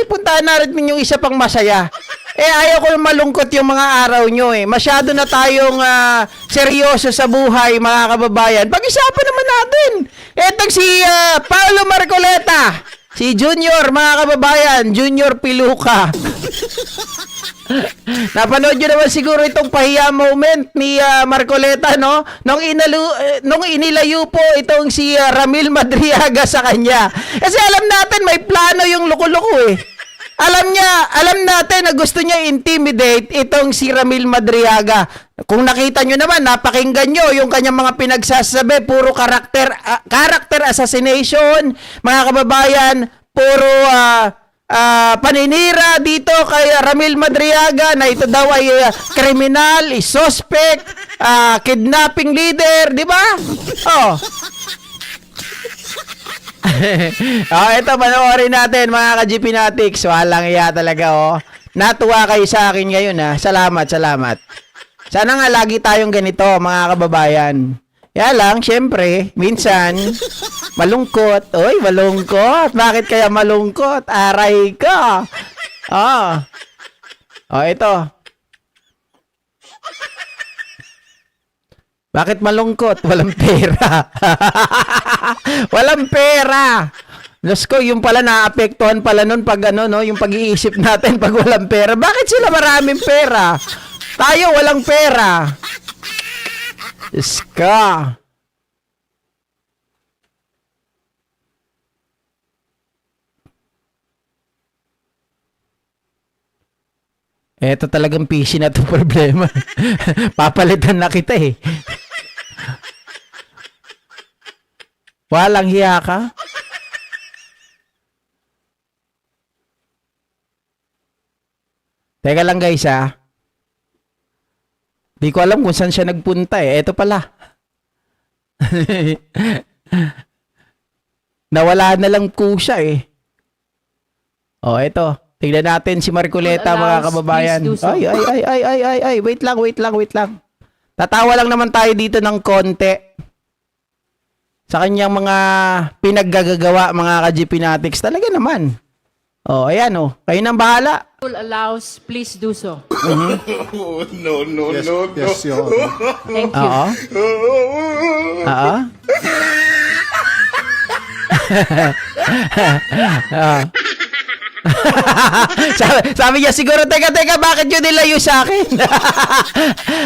puntahan natin yung isa pang masaya. Ayaw ko malungkot yung mga araw nyo eh. Masyado na tayong seryoso sa buhay, mga kababayan. Pag-isapan naman natin. Etong si Paolo Marcoleta. Si Junior, mga kababayan. Junior Piluka. Napanood nyo naman siguro itong pahiya moment ni Marcoleta, no? Nung inilayo po itong si Ramil Madriaga sa kanya. Kasi alam natin may plano yung loko-loko eh. Alam natin na gusto niya intimidate itong si Ramil Madriaga. Kung nakita nyo naman, napakinggan nyo yung kanyang mga pinagsasabi, puro character assassination, mga kababayan, puro paninira dito kay Ramil Madriaga na ito daw ay kriminal, suspect, kidnapping leader, di ba? Oh. Ito, panoorin natin mga ka-GP Natics. Walang iya talaga, oh. Natuwa kayo sa akin ngayon, ha. Salamat. Sana nga lagi tayong ganito, mga kababayan. Kaya lang, syempre, minsan, malungkot. Uy, malungkot. Bakit kaya malungkot? Aray ka. Ito. Bakit malungkot? Walang pera. Walang pera. Diyos ko, yung pala naapektuhan pala nun pag yung pag-iisip natin pag walang pera. Bakit sila maraming pera? Tayo walang pera. Diyos ka. Eto talagang PC na to problema. Papalitan na kita eh. Walang hiya ka? Teka lang guys Di ko alam kung saan siya nagpunta eh. Eto pala. Nawala na lang po siya eh. Eto. Tignan natin si Marcoleta, mga kababayan. Ay. Wait lang. Tatawa lang naman tayo dito ng konti. Sa kanyang mga pinaggagawa, mga ka-GP Natics. Talaga naman. Ayan Kayo nang bahala. Allows, please do so. No. Yes, Your Honor. Thank you. Sabi niya siguro, teka, bakit yun nilayo sa akin?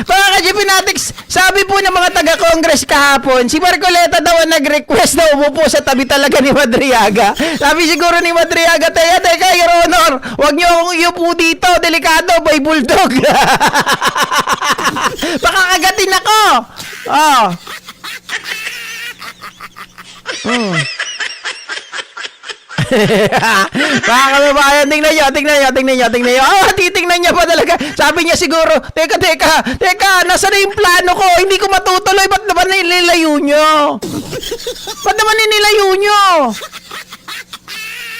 Mga ka-GP Natics, sabi po ng mga taga-Congress kahapon, si Marcoleta daw ang nag-request na umupo sa tabi talaga ni Madriaga. Sabi siguro ni Madriaga, teka, Your Honor, huwag niyo akong iupo dito, delikado, may bulldog. Baka kagatin ako. Mga kababayan, tingnan nyo. Titingnan niya pa talaga. Sabi niya siguro, teka, nasa na yung plano ko? Hindi ko matutuloy. Ba't naman inilayo nyo?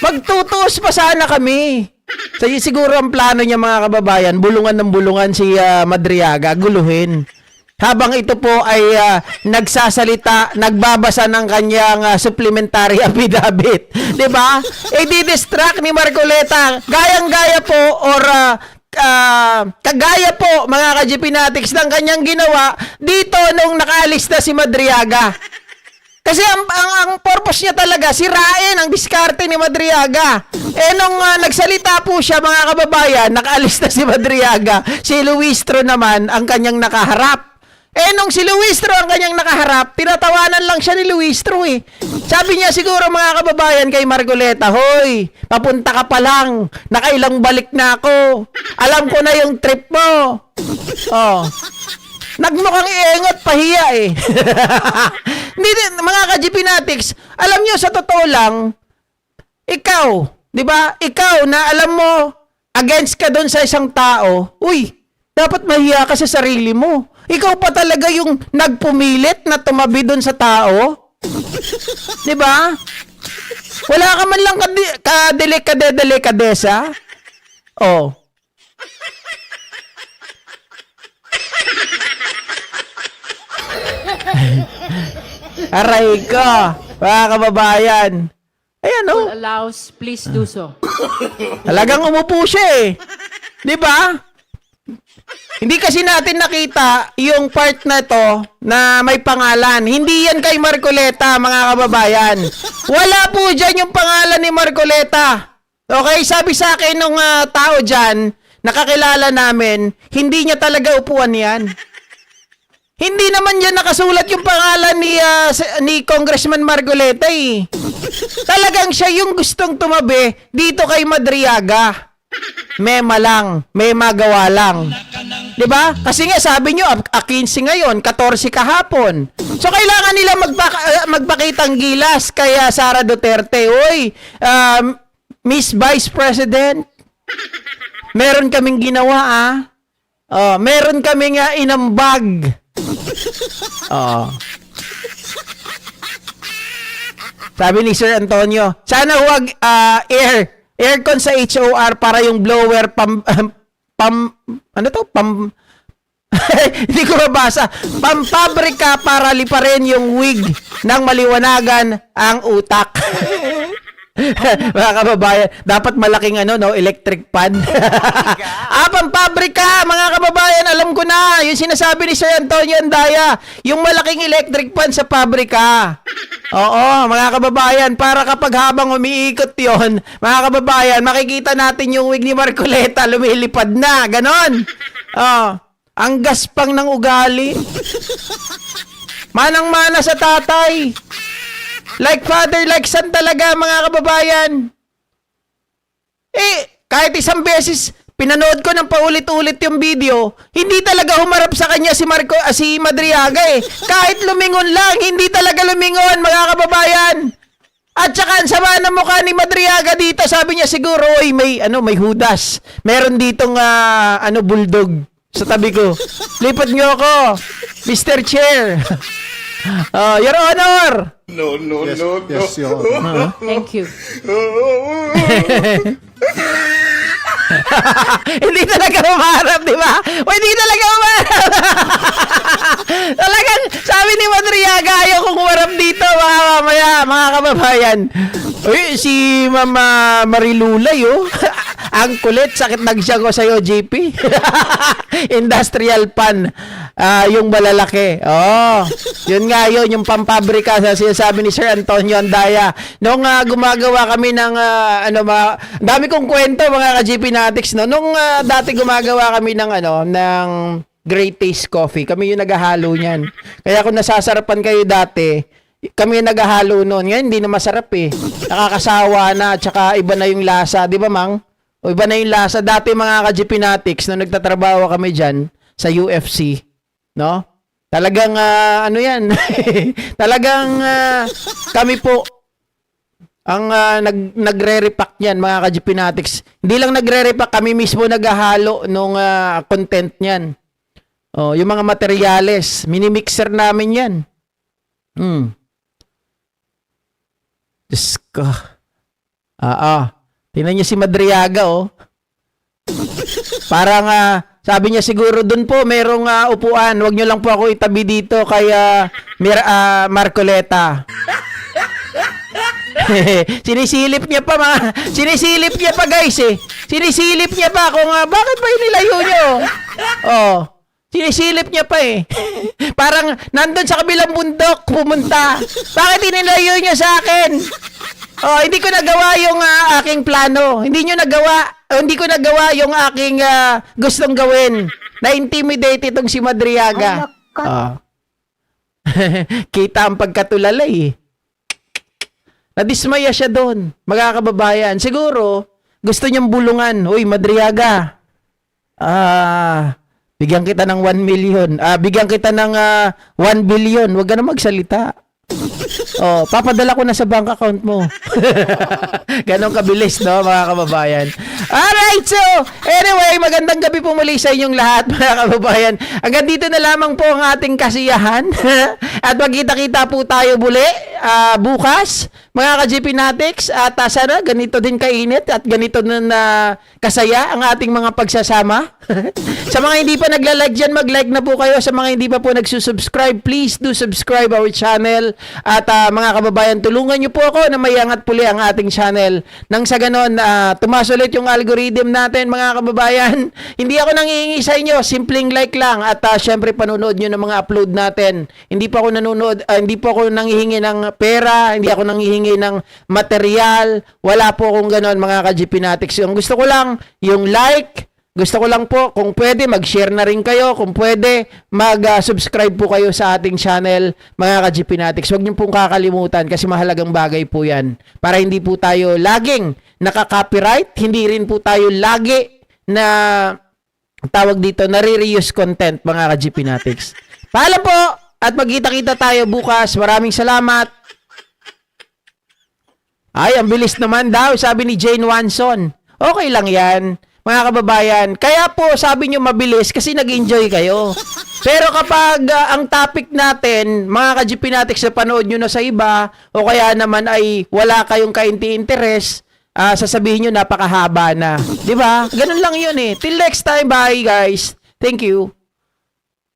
Magtutuos pa sana kami. Siguro ang plano niya, mga kababayan, bulungan ng bulungan si Madriaga, guluhin. Habang ito po ay nagsasalita, nagbabasa ng kanyang supplementary affidavit. Diba? Di-distract ni Marcoleta. Gayang-gaya po or kagaya po, mga ka-GP Natics, ng kanyang ginawa dito nung nakaalis na si Madriaga. Kasi ang purpose niya talaga, sirain ang diskarte ni Madriaga. Nung nagsalita po siya, mga kababayan, nakaalis na si Madriaga. Si Luistro naman ang kanyang nakaharap. Nung si Luistro ang kanyang nakaharap, tinatawanan lang siya ni Luistro eh. Sabi niya siguro, mga kababayan, kay Marcoleta, hoy, papunta ka pa lang, nakailang balik na ako. Alam ko na yung trip mo. Nagmukhang iengot, pahiya eh. Hindi, mga ka-GP Natics, alam nyo, sa totoo lang, ikaw, di ba? Ikaw na alam mo, against ka doon sa isang tao, uy, dapat mahiya ka sa sarili mo. Ikaw pa talaga yung nagpumilit na tumabi doon sa tao. Di ba? Wala ka man lang delikadesa. Aray ko, mga kababayan. Ayan, oh. Allows, please do so. Talagang umupo siya eh. Di ba? Hindi kasi natin nakita yung part na to na may pangalan. Hindi yan kay Marcoleta, mga kababayan. Wala po dyan yung pangalan ni Marcoleta. Okay, sabi sa akin nung tao dyan, nakakilala namin, hindi niya talaga upuan yan. Hindi naman yan nakasulat yung pangalan ni Congressman Marcoleta eh. Talagang siya yung gustong tumabi dito kay Madriaga. Mema lang, may magawa lang. 'Di ba? Kasi nga sabi nyo, 15 ngayon, 14 kahapon. So kailangan nila magpakitang gilas kay Sara Duterte. Oy, Miss Vice President, meron kaming ginawa meron kaming inambag. Sabi ni Sir Antonio, sana huwag aircon sa HOR para yung blower hindi ko mabasa. Pampabrika para liparin yung wig ng maliwanagan ang utak. Mga kababayan, dapat malaking electric pan. Pampabrika, mga kababayan, alam ko na, yung sinasabi ni Sir Antonio Andaya, yung malaking electric pan sa pabrika. Oo, mga kababayan, para kapag habang umiikot yon, mga kababayan, makikita natin yung wig ni Marcoleta, lumilipad na, ganon. Ang gaspang ng ugali. Manang-mana sa tatay. Like father, like son talaga, mga kababayan. Kahit isang beses, pinanood ko ng paulit-ulit yung video, hindi talaga humarap sa kanya si Madriaga eh. Kahit lumingon lang, hindi talaga lumingon, mga kababayan. At saka, ang sama ng mukha ni Madriaga dito, sabi niya siguro, may hudas. Meron ditong, bulldog sa tabi ko. Lipat niyo ako, Mr. Chair. Your Honor. No, Yes, Your Honor. Thank you. Hindi talaga umarap, di ba? Hindi talaga umarap. Talagang, sabi ni Madriaga, ayaw kong umarap dito, mamaya, mga kababayan. Uy, si Mama Marilulay, ang kulit, sakit nagsiya ko sa'yo, JP. Industrial pan. Yung malalaki. Yun nga yun, yung pampabrika sa sinasabi ni Sir Antonio Andaya. Nung gumagawa kami ng, dami kong kwento, mga ka-GP Natics, no? Nung dati gumagawa kami ng, ng Great Taste Coffee, kami yung naghahalo niyan. Kaya kung nasasarapan kayo dati, kami yung naghahalo noon. Ngayon, hindi na masarap eh. Nakakasawa na, tsaka iba na yung lasa. Di ba, Mang? O iba na yung lasa. Dati mga ka-GP Natics, nung nagtatrabaho kami dyan sa UFC, no? Talagang, yan? Talagang kami po ang nagre-repack niyan, mga ka-GP Natics. Hindi lang nagre-repack, kami mismo naghahalo nung content niyan. Yung mga materyales, mini-mixer namin yan. Diyos ko. Tingnan niyo si Madriaga, Parang, sabi niya siguro dun po, merong upuan. Huwag niyo lang po ako itabi dito kay Marcoleta. Sinisilip niya pa guys eh. Sinisilip niya pa kung bakit ba inilayo niyo? Sinisilip niya pa eh. Parang nandun sa kabilang bundok pumunta. Bakit inilayo niya sa akin? Hindi ko nagawa yung aking plano. Hindi ko nagawa yung aking gustong gawin. Na-intimidate itong si Madriaga. Kita ang pagkatulalay eh. Nadismaya siya doon, mga kababayan. Siguro, gusto niyang bulungan. Uy, Madriaga. Bigyan kita ng 1 million. Bigyan kita ng 1 billion. Huwag ka na magsalita. Papadala ko na sa bank account mo. Ganon kabilis, no, mga kababayan. Alright, so, anyway, magandang gabi po muli sa inyong lahat, mga kababayan. Hanggang dito na lamang po ang ating kasiyahan. At magkita-kita po tayo muli bukas, mga ka-GPnatics, at sana ganito din kainit at ganito din kasaya ang ating mga pagsasama. Sa mga hindi pa nagla-like dyan, mag-like na po kayo. Sa mga hindi pa po nagsusubscribe, please do subscribe our channel. At mga kababayan, tulungan nyo po ako na mayangat puli ang ating channel. Nang sa ganon, tumas ulit yung algorithm natin, mga kababayan. Hindi ako nangihingi sa inyo, simpleng like lang. At syempre, panonood nyo ng mga upload natin. Hindi po ako hindi po ako nanghihingi ng pera, hindi ako nanghihingi ng material. Wala po akong ganon, mga ka-GPnatics. Yung gusto ko lang, yung like. Gusto ko lang po, kung pwede, mag-share na rin kayo. Kung pwede, mag-subscribe po kayo sa ating channel, mga ka-GPnatics. Huwag niyo pong kakalimutan kasi mahalagang bagay po yan. Para hindi po tayo laging nakaka-copyright, hindi rin po tayo lagi na tawag dito, nare-reuse content, mga ka-GPnatics. Paalam po at magkita-kita tayo bukas. Maraming salamat. Ay, ang bilis naman daw, sabi ni Jane Wanson. Okay lang yan, mga kababayan. Kaya po, sabi nyo mabilis kasi nag-enjoy kayo. Pero kapag ang topic natin, mga ka-GPnatics, na panood nyo na sa iba, o kaya naman ay wala kayong kainti-interest, sasabihin nyo napakahaba na. Diba? Ganun lang yun eh. Till next time, bye guys. Thank you.